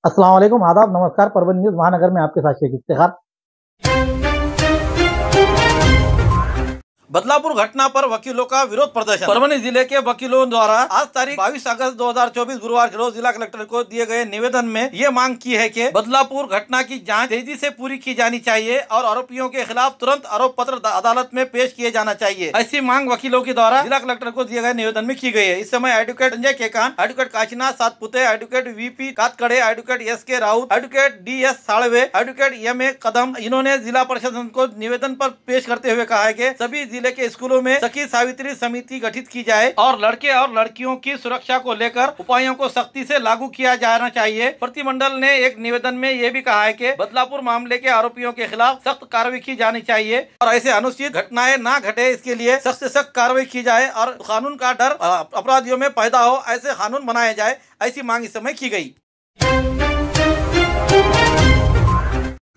अस्सलाम वालेकुम, आदाब, नमस्कार। परभणी न्यूज महानगर में आपके साथ शेख इफ्तिखार। बदलापुर घटना पर वकीलों का विरोध प्रदर्शन। परभणी जिले के वकीलों द्वारा आज तारीख 22 अगस्त 2024 गुरुवार के रोज जिला कलेक्टर को दिए गए निवेदन में ये मांग की है कि बदलापुर घटना की जांच तेजी से पूरी की जानी चाहिए और आरोपियों के खिलाफ तुरंत आरोप पत्र अदालत में पेश किए जाना चाहिए। ऐसी मांग वकीलों के द्वारा जिला कलेक्टर को दिए गए निवेदन में की गई है। इस समय advocate Sanjay Kekan, advocate Kashinath Satpute, advocate VP Katkade, advocate S K. Raut, advocate D S. Salve, advocate M A. Kadam, इन्होंने जिला प्रशासन को निवेदन पर पेश करते हुए कहा है कि सभी जिले के स्कूलों में सखी सावित्री समिति गठित की जाए और लड़के और लड़कियों की सुरक्षा को लेकर उपायों को सख्ती से लागू किया जाना चाहिए। प्रतिमंडल ने एक निवेदन में ये भी कहा है कि बदलापुर मामले के आरोपियों के खिलाफ सख्त कार्रवाई की जानी चाहिए और ऐसे अनुचित घटनाएं ना घटे, इसके लिए सख्त से सख्त कार्रवाई की जाए और कानून का डर अपराधियों में पैदा हो, ऐसे कानून बनाए जाए, ऐसी मांग इस समय की गई।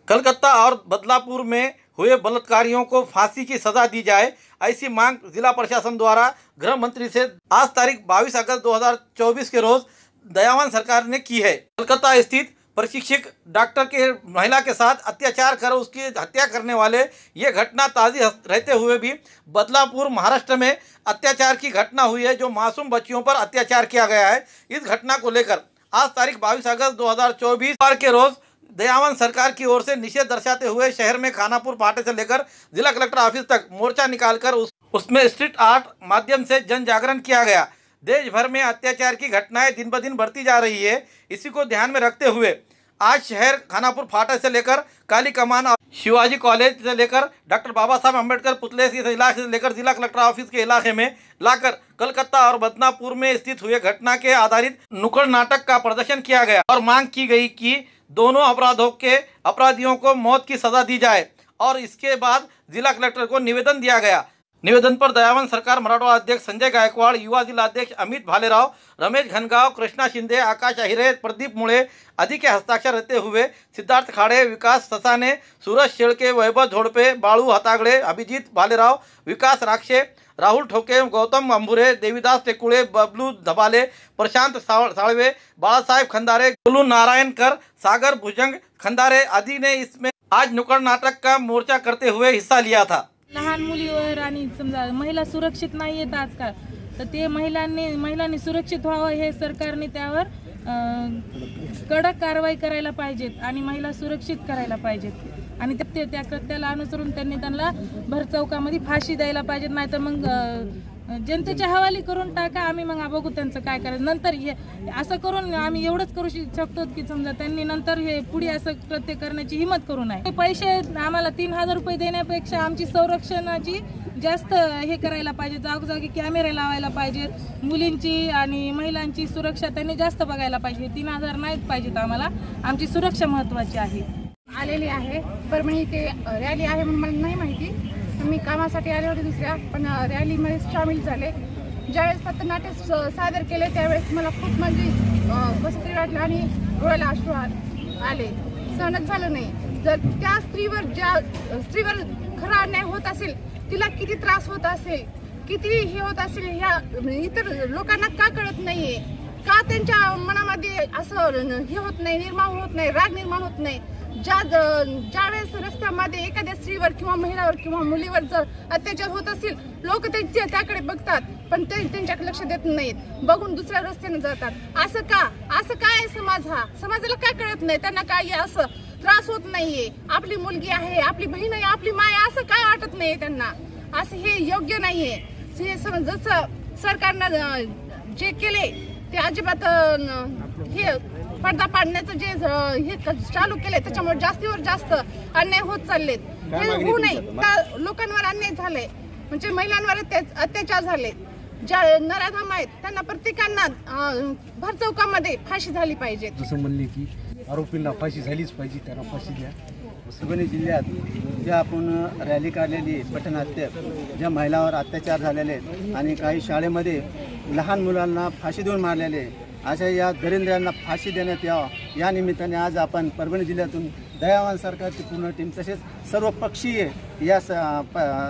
कलकत्ता और बदलापुर में हुए बलात्कारियों को फांसी की सजा दी जाए, ऐसी मांग जिला प्रशासन द्वारा गृह मंत्री से आज तारीख 22 अगस्त 2024 के रोज दयावान सरकार ने की है। कलकत्ता स्थित प्रशिक्षक डॉक्टर के महिला के साथ अत्याचार कर उसकी हत्या करने वाले ये घटना ताज़ी रहते हुए भी बदलापुर महाराष्ट्र में अत्याचार की घटना हुई है, जो मासूम बच्चियों पर अत्याचार किया गया है। इस घटना को लेकर आज तारीख 22 अगस्त 2024 के रोज दयावान सरकार की ओर से निषेध दर्शाते हुए शहर में खानापुर फाटे से लेकर जिला कलेक्टर ऑफिस तक मोर्चा निकालकर उसमें स्ट्रीट आर्ट माध्यम से जन जागरण किया गया। देश भर में अत्याचार की घटनाएं दिन ब दिन बढ़ती जा रही है। इसी को ध्यान में रखते हुए आज शहर खानापुर फाटा से लेकर काली कमान और शिवाजी कॉलेज से लेकर डॉक्टर बाबा साहब अम्बेडकर पुतले के इलाके से लेकर जिला कलेक्टर ऑफिस के इलाके में लाकर कलकत्ता और बदलापुर में स्थित हुए घटना के आधारित नुक्कड़ नाटक का प्रदर्शन किया गया और मांग की गई कि दोनों अपराधियों को मौत की सजा दी जाए और इसके बाद जिला कलेक्टर को निवेदन दिया गया। निवेदन पर दयावान सरकार मराठवाड़ा अध्यक्ष संजय गायकवाड़, युवा जिला अध्यक्ष अमित भालेराव, रमेश घनगाव, कृष्णा शिंदे, आकाश अहिरे, प्रदीप मुळे आदि के हस्ताक्षर रहते हुए सिद्धार्थ खाड़े, विकास ससाने, सूरज शेळके, वैभव झोडपे, बाळू हतागड़े, अभिजीत भालेराव, विकास राक्षे, राहुल ठोके, गौतम अंबुरे, देवीदास टेकुळे, बबलू धबाले, प्रशांत साळवे, बाळासाहेब खंदारे, गोलू नारायणकर, सागर भुजंग खंदारे आदि ने इसमें आज नुक्कड़ नाटक का मोर्चा करते हुए हिस्सा लिया था। लहान मुलीवर आणि समजा महिला सुरक्षित नाही आहेत आजकाल, तर ते महिलांनी सुरक्षित व्हावं हे सरकारने त्यावर कडक कारवाई करायला पाहिजेत आणि महिला सुरक्षित करायला पाहिजेत आणि त्या कृत्याला अनुसरून त्यांना भर चौकामध्ये फाशी द्यायला पाहिजेत, नाहीतर मग जनतेच्या हवाली करून टाका, आम्ही मग बघू त्यांचं काय करायचं नंतर। हे असं करून आम्ही एवढंच करू शकतो की समजा त्यांनी नंतर हे पुढे असं कृत्य करण्याची हिम्मत करू नये। पैसे आम्हाला 3000 रुपये देण्यापेक्षा आमची संरक्षणाची जास्त हे करायला पाहिजे, जागोजागी कॅमेरे लावायला पाहिजेत, मुलींची आणि महिलांची सुरक्षा त्यांनी जास्त बघायला पाहिजे। 3000 नाहीत पाहिजेत, आम्हाला आमची सुरक्षा महत्त्वाची आहे। आलेली आहे परभणी ते रॅली आहे म्हणून मला नाही माहिती, मी कामासाठी आले होते दुसऱ्या, पण रॅलीमध्ये सामील झाले। ज्यावेळेस पथनाट्य सादर केले त्यावेळेस मला खूप म्हणजे कसंतरी वाटलं आणि डोळ्याला अश्रू आले, सहनच झालं नाही। जर त्या स्त्रीवर खरा अन्याय होत असेल, तिला किती त्रास होत असेल, किती हे होत असेल, ह्या इतर लोकांना का कळत नाहीये, का त्यांच्या मनामध्ये असं हे होत नाही, निर्माण होत नाही, राग निर्माण होत नाही। ज्यावेळेस रस्त्यामध्ये एखाद्या स्त्रीवर किंवा महिलावर किंवा मुलीवर जर अत्याचार होत असेल, लोक त्याकडे बघतात पण ते त्यांच्याकडे लक्ष देत नाहीत, बघून दुसऱ्या रस्त्याने जातात। असं काय समाज, हा समाजाला काय कळत नाही, त्यांना काय असं त्रास होत नाहीये, आपली मुलगी आहे, आपली बहीण आहे, आपली माय, असं काय वाटत नाहीये त्यांना, असं हे योग्य नाहीये। हे जसं सरकारनं जे केले ते अजिबात हे पडदा पाडण्याचं जे हे चालू केले त्याच्यामुळे जास्तीवर जास्त अन्याय होत चाललेत। हे होऊ नये, लोकांवर अन्याय झाले म्हणजे महिलांवर अत्याचार झाले, ज्या नराधम आहेत त्यांना प्रत्येकांना भर चौकामध्ये फाशी झाली पाहिजे। जसं म्हणले की आरोपींना फाशी झालीच पाहिजे, त्यांना फाशी द्या। परभणी जिल्ह्यात ज्या आपण रॅली काढलेली पथनाट्य, ज्या महिलांवर अत्याचार झालेले आणि काही शाळेमध्ये लहान मुलांना फाशी देऊन मारलेले, अशा या दरिंद्रांना फाशी देण्यात यावं या निमित्ताने आज आपण परभणी जिल्ह्यातून दयावान सरकारची पूर्ण टीम तसेच सर्व पक्षीय या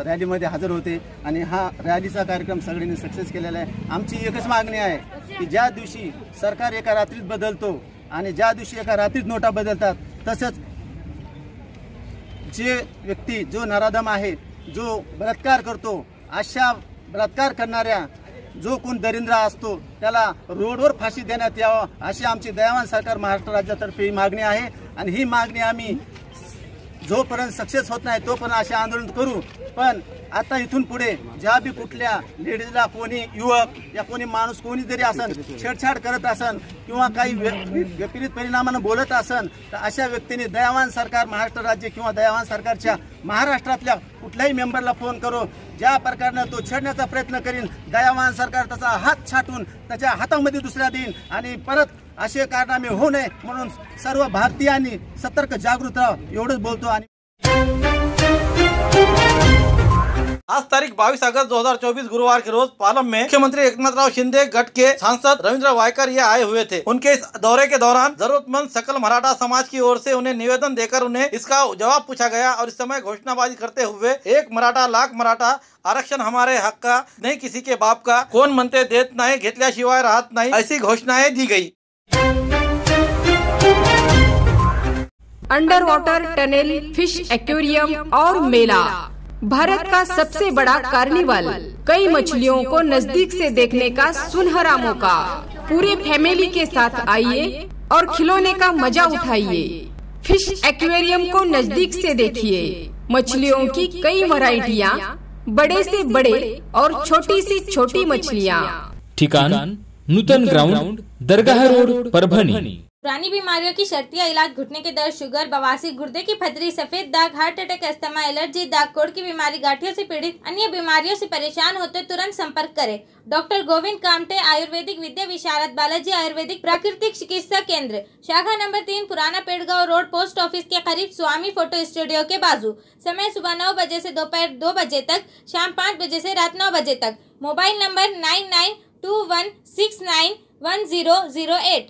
रॅलीमध्ये हजर होते आणि हा रॅलीचा कार्यक्रम सगळ्यांनी सक्सेस केलेला आहे। आमची एकच मागणी आहे की ज्या दिवशी सरकार एका रात्रीत बदलतो आणि ज्या दिवशी एका रात्रीत नोटा बदलतात, तसंच जे व्यक्ती जो नराधम आहे, जो बलात्कार करतो, अशा बलात्कार करणाऱ्या जो कोण दरिंद्र असतो त्याला रोडवर फाशी देण्यात यावं अशी आमची दयावान सरकार महाराष्ट्र राज्यातर्फे ही मागणी आहे. आणि ही मागणी आम्ही जोपर्यंत सक्सेस होत नाही तोपर्यंत असे आंदोलन करू. पण आता इथून पुढे ज्या बी कुठल्या लेडीजला कोणी युवक या कोणी माणूस कोणी जरी असन छेडछाड करत असन किंवा काही विपरीत परिणामानं बोलत असन तर अशा व्यक्तींनी दयावान सरकार महाराष्ट्र राज्य किंवा दयावान सरकारच्या महाराष्ट्रातल्या कुठल्याही मेंबरला फोन करू. ज्या प्रकारे तो छेडण्याचा प्रयत्न करीन, दयावान सरकार त्याचा हात छाटून त्याच्या हातामध्ये दुसऱ्या देईन आणि परत असे कारनामे होऊ नये म्हणून सर्व भारतीयांनी सतर्क जागृत राहावं एवढंच बोलतो. आणि आज तारीख 22 अगस्त 2024 गुरुवार के रोज पालम में मुख्यमंत्री एकनाथराव शिंदे गट के सांसद रविंद्र वायकर ये आए हुए थे. उनके इस दौरे के दौरान जरूरतमंद सकल मराठा समाज की ओर से उन्हें निवेदन देकर उन्हें इसका जवाब पूछा गया और इस समय घोषणाबाजी करते हुए 1 मराठा लाख मराठा, आरक्षण हमारे हक का, नहीं किसी के बाप का, कोण म्हणते देत नाही, घेतल्याशिवाय राहत नाही, ऐसी घोषणाएं दी गई. Under water tunnel, fish aquarium और मेला, भारत का सबसे बड़ा कार्निवल, कई मछलियों को नजदीक से देखने का सुनहरा मौका. पूरे फैमिली के साथ आइए और खिलौने का मजा उठाइए. फिश एक्वेरियम को नजदीक से देखिए. मछलियों की कई वैरायटियाँ, बड़े से बड़े और छोटी से छोटी मछलियाँ. ठिकान नूतन ग्राउंड, दरगाह रोड, परभणी. पुरानी बीमारियों की शर्तिया इलाज, घुटने के दर्द, शुगर, बवासीर, गुर्दे की पथरी, सफेद दाग, हार्ट अटैक, अस्थमा, एलर्जी, दाग कोड़ की बीमारी, गांठियों से पीड़ित, अन्य बीमारियों से परेशान होते तुरंत संपर्क करें. डॉक्टर गोविंद कामटे, आयुर्वेदिक विद्या विशारद, बालाजी आयुर्वेदिक प्राकृतिक चिकित्सा केंद्र, शाखा नंबर 3, पुराना पेड़गांव रोड, पोस्ट ऑफिस के करीब, स्वामी फोटो स्टूडियो के बाजू. समय सुबह 9 बजे से दोपहर 2 बजे तक, शाम 5 बजे से रात 9 बजे तक. Mobile number 9921691008.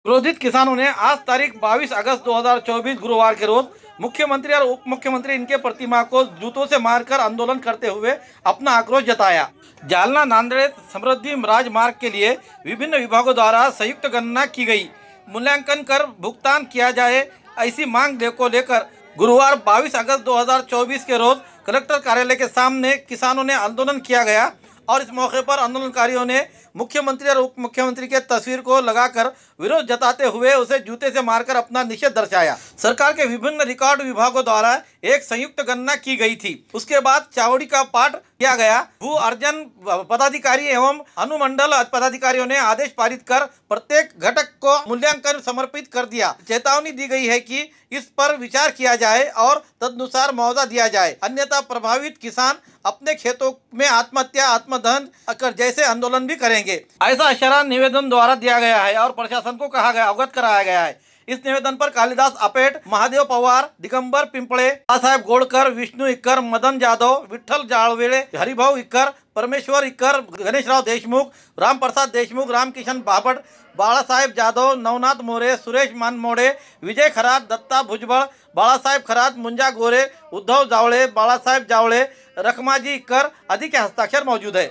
क्रोधित किसानों ने आज तारीख 22 अगस्त 2024 गुरुवार के रोज मुख्यमंत्री और उप मुख्यमंत्री इनके प्रतिमा को जूतों से मारकर आंदोलन करते हुए अपना आक्रोश जताया. जालना नांदेड़ समृद्धि राजमार्ग के लिए विभिन्न विभागों द्वारा संयुक्त गणना की गई, मूल्यांकन कर भुगतान किया जाए, ऐसी मांग को लेकर गुरुवार 22 अगस्त 2024 के रोज कलेक्टर कार्यालय के सामने किसानों ने आंदोलन किया गया और इस मौके पर आंदोलनकारियों ने मुख्यमंत्री और उप मुख्यमंत्री के तस्वीर को लगाकर विरोध जताते हुए उसे जूते से मारकर अपना निषेध दर्शाया. सरकार के विभिन्न रिकॉर्ड विभागों द्वारा एक संयुक्त गणना की गई थी. उसके बाद चावड़ी का पाठ किया गया. भू अर्जन पदाधिकारी एवं अनुमंडल पदाधिकारियों ने आदेश पारित कर प्रत्येक घटक को मूल्यांकन समर्पित कर दिया. चेतावनी दी गई है कि इस पर विचार किया जाए और तदनुसार मुआवजा दिया जाए, अन्यथा प्रभावित किसान अपने खेतों में आत्महत्या, आत्मदहन कर जैसे आंदोलन भी करेंगे, ऐसा इशारा निवेदन द्वारा दिया गया है और प्रशासन को कहा गया अवगत कराया गया है. इस निवेदन पर कालिदास अपेट, महादेव पवार, दिगंबर पिंपळे, साहेब गोड़कर, विष्णु इक्कर, मदन जाधव, विठ्ठल जाळवेळे, हरिभाऊ इक्कर, परमेश्वर इक्कर, गणेशराव देशमुख, रामप्रसाद देशमुख, रामकिशन बापट, बाळासाहेब जाधव, नवनाथ मोरे, सुरेश मानमोडे, विजय खरात, दत्ता भुजबळ, बाळासाहेब खरात, मुंजा गोरे, उद्धव जावळे, बाळासाहेब जावळे, रखमाजी इक्कर आदि के हस्ताक्षर मौजूद है.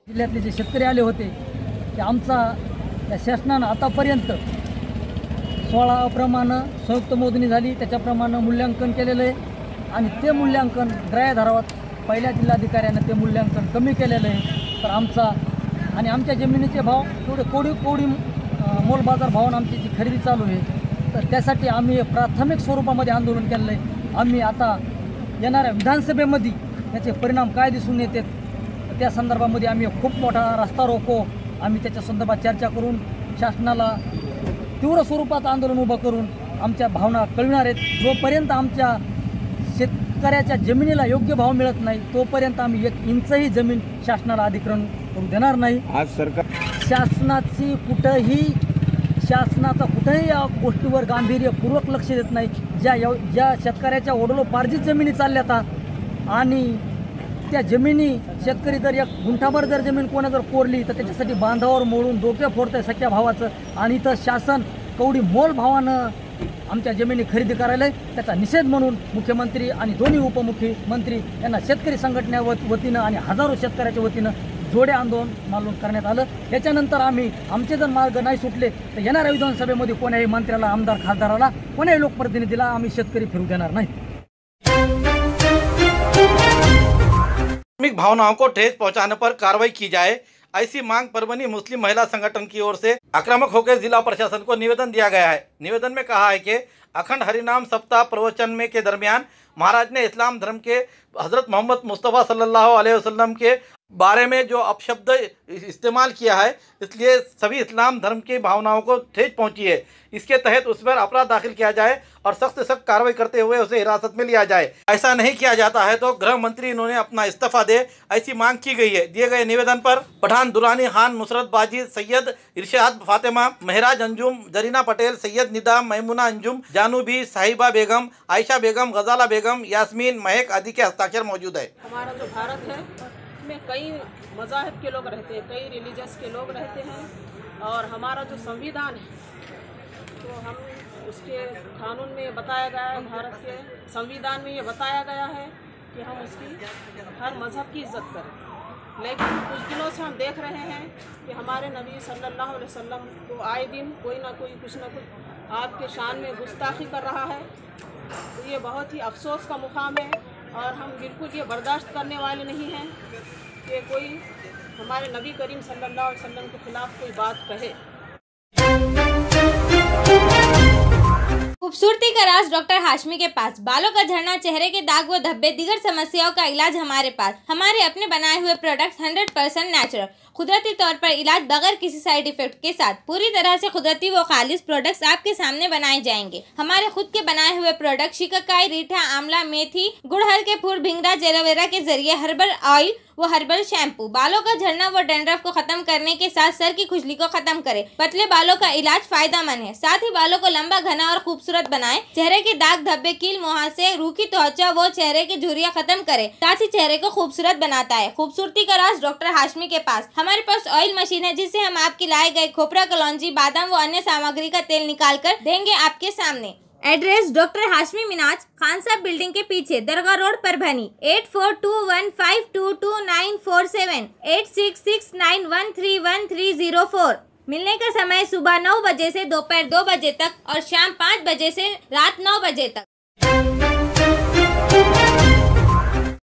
जिल्ह्यातले जे शेतकरी आले होते ते आमचा या शासनानं आतापर्यंत 16 प्रमाणे संयुक्त मोजणी झाली, त्याच्याप्रमाणे मूल्यांकन केलेलं आहे आणि ते मूल्यांकन ड्राय धारावात पहिल्या जिल्हाधिकाऱ्यानं ते मूल्यांकन कमी केलेलं आहे. तर आमचा आणि आमच्या जमिनीचे भाव थोडे कोडी मोल बाजार भावानं आमची जी खरेदी चालू आहे, तर त्यासाठी आम्ही प्राथमिक स्वरूपामध्ये आंदोलन केलेलं आहे. आम्ही आता येणाऱ्या विधानसभेमध्ये त्याचे परिणाम काय दिसून येतात त्या संदर्भामध्ये आम्ही खूप मोठा रस्ता रोको आम्ही त्याच्या संदर्भात चर्चा करून शासनाला तीव्र स्वरूपात आंदोलन उभं करून आमच्या भावना कळविणार आहेत. जोपर्यंत आमच्या शेतकऱ्याच्या जमिनीला योग्य भाव मिळत नाही तोपर्यंत आम्ही 1 इंचही जमीन शासनाला अधिग्रहण करू देणार नाही. आज सरकार शासनाचा कुठेही या गोष्टीवर गांभीर्यपूर्वक लक्ष देत नाही. ज्या शेतकऱ्याच्या ओढलोपार्जित जमिनी चालल्यात आणि त्या जमिनी शेतकरी जर 1 गुंठाभर जर जमीन कोणा जर कोरली तर त्याच्यासाठी बांधावर मोडून डोके फोडतंय सख्या भावाचं आणि इथं शासन कवडी मोल भावानं आमच्या जमिनी खरेदी करायला आहे. त्याचा निषेध म्हणून मुख्यमंत्री आणि दोन्ही उपमुख्यमंत्री यांना शेतकरी संघटनेच्या वतीनं आणि हजारो शेतकऱ्याच्या वतीनं जोडे आंदोलन करण्यात आलं. याच्यानंतर आम्ही आमचे जर मार्ग नाही सुटले तर येणाऱ्या विधानसभेमध्ये कोण्याही मंत्र्याला, आमदार, खासदाराला, कोण्याही लोकप्रतिनिधीला आम्ही शेतकरी फिरू देणार नाही. धार्मिक भावनाओं को ठेस पहुंचाने पर कार्रवाई की जाए, ऐसी मांग परभनी मुस्लिम महिला संगठन की ओर से आक्रामक होकर जिला प्रशासन को निवेदन दिया गया है. निवेदन में कहा है कि अखंड हरिनाम सप्ताह प्रवचन में के दरमियान महाराज ने इस्लाम धर्म के हजरत मोहम्मद मुस्तफ़ा सल्लल्लाहु अलैहि वसल्लम के बारे में जो अपशब्द इस्तेमाल किया है, इसलिए सभी इस्लाम धर्म की भावनाओं को ठेस पहुंची है. इसके तहत उस पर अपराध दाखिल किया जाए और सख्त से सख्त कार्रवाई करते हुए उसे हिरासत में लिया जाए. ऐसा नहीं किया जाता है तो गृह मंत्री इन्होंने अपना इस्तीफा दे, ऐसी मांग की गई है. दिए गए निवेदन पर पठान दुरानी खान, नुसरत बाजी, सैयद इरशाद फातिमा, महराज अंजुम, जरीना पटेल, सैयद निदाम, मैमुना अंजुम, जानूबी, साहिबा बेगम, आयशा बेगम, गजाला बेगम, यास्मीन, महक आदि के हस्ताक्षर मौजूद है. हमारा जो भारत है उसमें कई मज़ाहिब के लोग रहते हैं, कई रिलीजियस के लोग रहते हैं और हमारा जो संविधान है तो हम उसके कानून में बताया गया है, भारत के संविधान में ये बताया गया है कि हम उसकी हर मज़हब की इज़्ज़त करें. लेकिन कुछ दिनों से हम देख रहे हैं कि हमारे नबी सल्लल्लाहु अलैहि वसल्लम को आए दिन कोई ना कोई कुछ ना कुछ आपके शान में गुस्ताखी कर रहा है. तो ये बहुत ही अफसोस का मुकाम है और हम बिल्कुल ये बर्दाश्त करने वाले नहीं हैं कि कोई हमारे नबी करीम सल्लल्लाहु अलैहि वसल्लम के खिलाफ कोई बात कहे. खूबसूरती का राज डॉक्टर हाशमी के पास. बालों का झड़ना, चेहरे के दाग व धब्बे, दीगर समस्याओं का इलाज हमारे पास. हमारे अपने बनाए हुए प्रोडक्ट्स 100% नेचुरल, कुदरती तौर पर इलाज बगैर किसी साइड इफेक्ट के साथ. पूरी तरह से कुदरती व खालिश प्रोडक्ट्स आपके सामने बनाए जाएंगे. हमारे खुद के बनाए हुए प्रोडक्ट शिकाकाई, रीठा, आंवला, मेथी, गुड़हल के फूल, भिंगरा, एलोवेरा के जरिए हर्बल ऑयल वो हर्बल शैम्पू बालों का झड़ना व डैंड्रफ को खत्म करने के साथ सर की खुजली को खत्म करे. पतले बालों का इलाज फायदेमंद है. साथ ही बालों को लंबा, घना और खूबसूरत बनाए. चेहरे के दाग, धब्बे, कील, मुहासे, रूखी त्वचा वो चेहरे की झुर्रियां खत्म करे. साथ ही चेहरे को खूबसूरत बनाता है. खूबसूरती का राज डॉक्टर हाशमी के पास. हमारे पास ऑयल मशीन है जिससे हम आपके लाए गए खोपरा, कलौंजी, बादाम व अन्य सामग्री का तेल निकाल कर देंगे आपके सामने. एड्रेस डॉक्टर हाशमी मिनाज, खान साहब बिल्डिंग के पीछे, दरगाह रोड, परभनी. 8421522947, 8669131304. मिलने का समय सुबह 9 बजे से दोपहर 2 बजे तक और शाम 5 बजे से रात 9 बजे तक.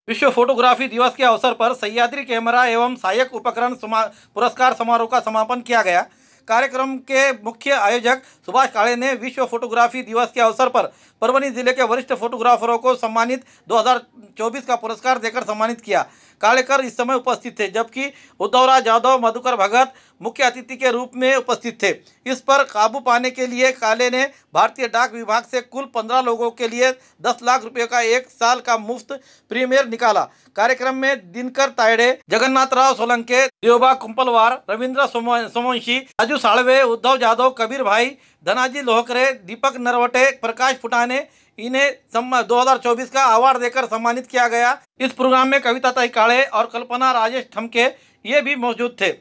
विश्व फोटोग्राफी दिवस के अवसर पर सह्याद्री कैमरा एवं सहायक उपकरण पुरस्कार समारोह का समापन किया गया. कार्यक्रम के मुख्य आयोजक सुभाष काळे ने विश्व फोटोग्राफी दिवस के अवसर पर परभनी जिले के वरिष्ठ फोटोग्राफरों को सम्मानित 2024 का पुरस्कार देकर सम्मानित किया. कालेकर इस समय उपस्थित थे, जबकि उद्धवराज यादव, मधुकर भगत मुख्य अतिथि के रूप में उपस्थित थे. इस पर काबू पाने के लिए काले ने भारतीय डाक विभाग से कुल 15 लोगों के लिए 10 लाख रुपए का 1 साल का मुफ्त प्रीमियर निकाला. कार्यक्रम में दिनकर तायडे, जगन्नाथराव सोलंके, देवबा कुंपलवार, रविंद्र सोमवंशी, राजू साळवे, उद्धव जाधव, कबीर भाई, धनाजी लोहकरे, दीपक नरवटे, प्रकाश फुटाने, इन्हें 2024 का अवार्ड देकर सम्मानित किया गया. इस प्रोग्राम में कविता ताई काळे और कल्पना राजेश ठमके ये भी मौजूद थे.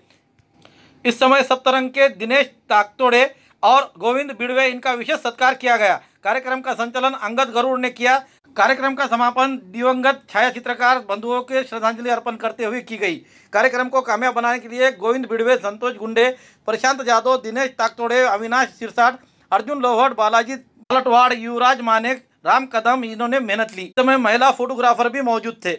इस समय सप्तरंग के दिनेश ताकतोड़े और गोविंद बिड़वे इनका विशेष सत्कार किया गया. कार्यक्रम का संचालन अंगद गरुड़ ने किया. कार्यक्रम का समापन दिवंगत छायाचित्रकार बंधुओं के श्रद्धांजलि अर्पण करते हुए की गई. कार्यक्रम को कामयाब बनाने के लिए गोविंद बिड़वे, संतोष गुंडे, प्रशांत जादव, दिनेश ताकतोड़े, अविनाश सिरसाट, अर्जुन लोहट, बालाजी पलटवाड़, युवराज मानेक, राम कदम इन्होंने मेहनत ली. इस समय महिला फोटोग्राफर भी मौजूद थे.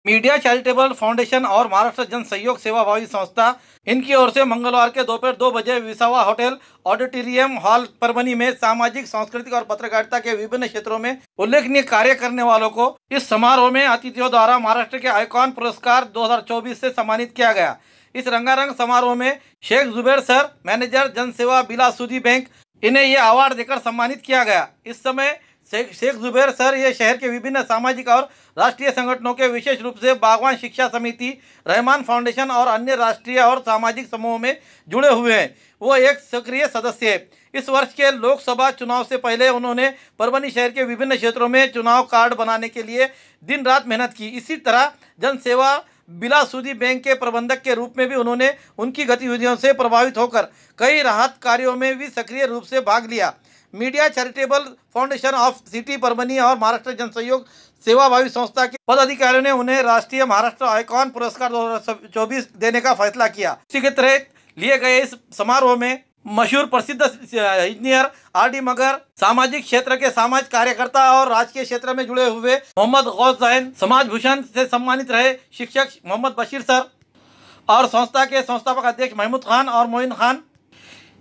मीडिया चैरिटेबल फाउंडेशन और महाराष्ट्र जन सहयोग सेवाभावी संस्था इनकी ओर से मंगलवार के दोपहर 2 बजे विसावा होटल ऑडिटोरियम हॉल परभनी में सामाजिक, सांस्कृतिक और पत्रकारिता के विभिन्न क्षेत्रों में उल्लेखनीय कार्य करने वालों को इस समारोह में अतिथियों द्वारा महाराष्ट्र के आइकॉन पुरस्कार 2024 से सम्मानित किया गया. इस रंगारंग समारोह में शेख जुबैर सर, मैनेजर जनसेवा बिलासुदी बैंक, इन्हें ये अवार्ड देकर सम्मानित किया गया. इस समय शेख जुबैर सर ये शहर के विभिन्न सामाजिक और राष्ट्रीय संगठनों के, विशेष रूप से बागवान शिक्षा समिति, रहमान फाउंडेशन और अन्य राष्ट्रीय और सामाजिक समूहों में जुड़े हुए हैं. वो एक सक्रिय सदस्य है. इस वर्ष के लोकसभा चुनाव से पहले उन्होंने परभनी शहर के विभिन्न क्षेत्रों में चुनाव कार्ड बनाने के लिए दिन रात मेहनत की. इसी तरह जनसेवा बिलासुदी बैंक के प्रबंधक के रूप में भी उन्होंने उनकी गतिविधियों से प्रभावित होकर कई राहत कार्यों में भी सक्रिय रूप से भाग लिया. Media charitable foundation of city Parbhani और महाराष्ट्र जनसहयोग सेवाभावी संस्था के पदाधिकारियों ने उन्हें राष्ट्रीय महाराष्ट्र आइकॉन पुरस्कार 2024 देने का फैसला किया। इसी के तहत लिए गए इस समारोह में मशहूर प्रसिद्ध इंजीनियर आर.डी. मगर, सामाजिक क्षेत्र के समाज कार्यकर्ता और राजकीय क्षेत्र में जुड़े हुए मोहम्मद गौस जैन, समाज भूषण से सम्मानित रहे शिक्षक मोहम्मद बशीर सर और संस्था के संस्थापक अध्यक्ष महमूद खान और मोइन खान,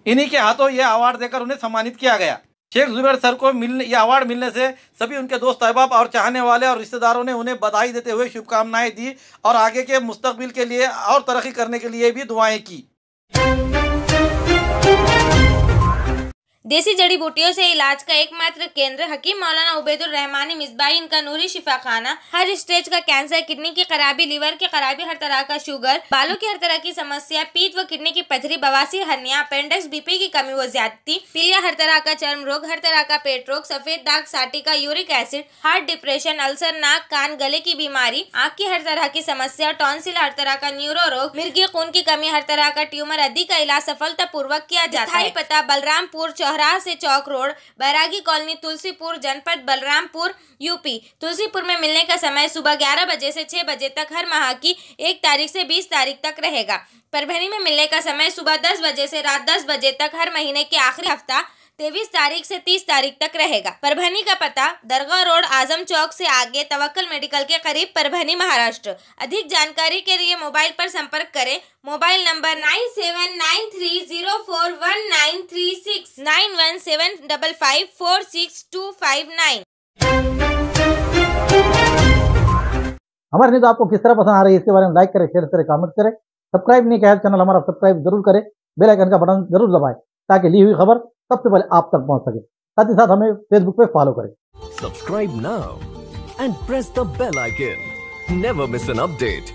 इन्हीं के हाथों यह अवार्ड देकर उन्हें सम्मानित किया गया। शेख जुबैर सर को यह अवार्ड मिलने से सभी उनके दोस्त अहबाब और चाहने वाले और रिश्तेदारों ने उन्हें बधाई देते हुए शुभकामनाएं दी और आगे के मुस्तकबिल के लिए और तरक्की करने के लिए भी दुआएं की। देसी जड़ी बूटियों से इलाज का एकमात्र केंद्र हकीम मौलाना उबैदुर रहमानी मिसबाही इनका नूरी शिफा खाना हर स्टेज का कैंसर, किडनी की खराबी, लीवर की खराबी, हर तरह का शुगर, बालों की हर तरह की समस्या, पीठ व किडनी की पथरी, बवासीर, हर्निया, अपेंडिक्स, बीपी की कमी व ज्यादती, पीलिया, हर तरह का चर्म रोग, हर तरह का पेट रोग, सफेद दाग, साटिका, uric acid, heart, depression, ulcer, नाक, कान, गले की बीमारी, आँख की हर तरह की समस्या, टॉन्सिल, हर तरह का न्यूरो रोग, मिर्गी खून की कमी, हर तरह का ट्यूमर आदि का इलाज सफलतापूर्वक किया जाता है। पता बलरामपुर चौराहा से चौक रोड, बैरागी कॉलोनी, तुलसीपुर, जनपद बलरामपुर, यूपी। तुलसीपुर में मिलने का समय सुबह 11 बजे से 6 बजे तक हर माह की 1 तारीख से 20 तारीख तक रहेगा। परभनी में मिलने का समय सुबह 10 बजे से रात 10 बजे तक हर महीने के आखिरी हफ्ता 23 तारीख से 30 तारीख तक रहेगा। परभनी का पता दरगाह रोड, आजम चौक से आगे, तवक्कल मेडिकल के करीब, परभनी, महाराष्ट्र। अधिक जानकारी के लिए मोबाइल पर संपर्क करें। Mobile number 9793041936 9175546259। हमारी न्यूज़ आपको किस तरह पसंद आ रही है इसके बारे में लाइक करें, शेयर करें, कमेंट करें। सब्सक्राइब नहीं किया है चैनल हमारा सब्सक्राइब जरूर करें, बेल आइकन का बटन जरूर दबाएं ताकि ली हुई खबर सबसे पहले आप तक पहुंच सके। साथ ही साथ हमें फेसबुक पे फॉलो करें। Subscribe now and press the bell icon. Never miss an update.